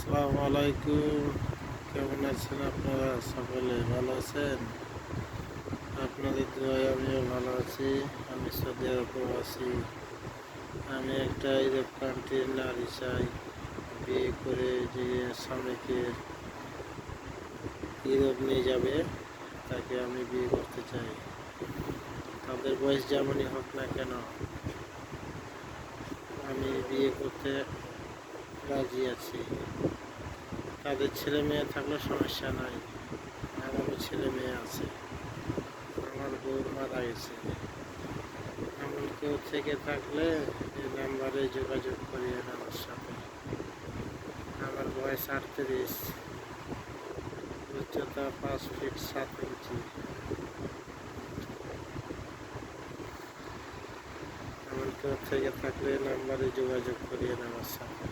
আসসালামু আলাইকুম। কেমন আছেন আপনারা? সকলে ভালো আছেন? আপনাদের দোয়ায় আমিও ভালো আছি। আমি সৌদি আরব আছি। আমি একটা ইউরোপ কান্ট্রির নারী চাই, বিয়ে করে যে স্বামীকে ইউরোপ নিয়ে যাবে, তাকে আমি বিয়ে করতে চাই। তাদের বয়স যেমনই হোক না কেন, আমি বিয়ে করতে রাজি আছি। তাদের ছেলে মেয়ে থাকলে সমস্যা নাই, আমারও ছেলে মেয়ে আছে। আমার বউ মারা গেছে। এমন কেউ থেকে থাকলে এই নাম্বারে যোগাযোগ করিয়েন আমার সাথে। আমার বয়স 38, উচ্চতা 5 ফিট 7 ইঞ্চি। এমন কেউ থেকে থাকলে নাম্বারে যোগাযোগ করিয়েন আমার সাথে।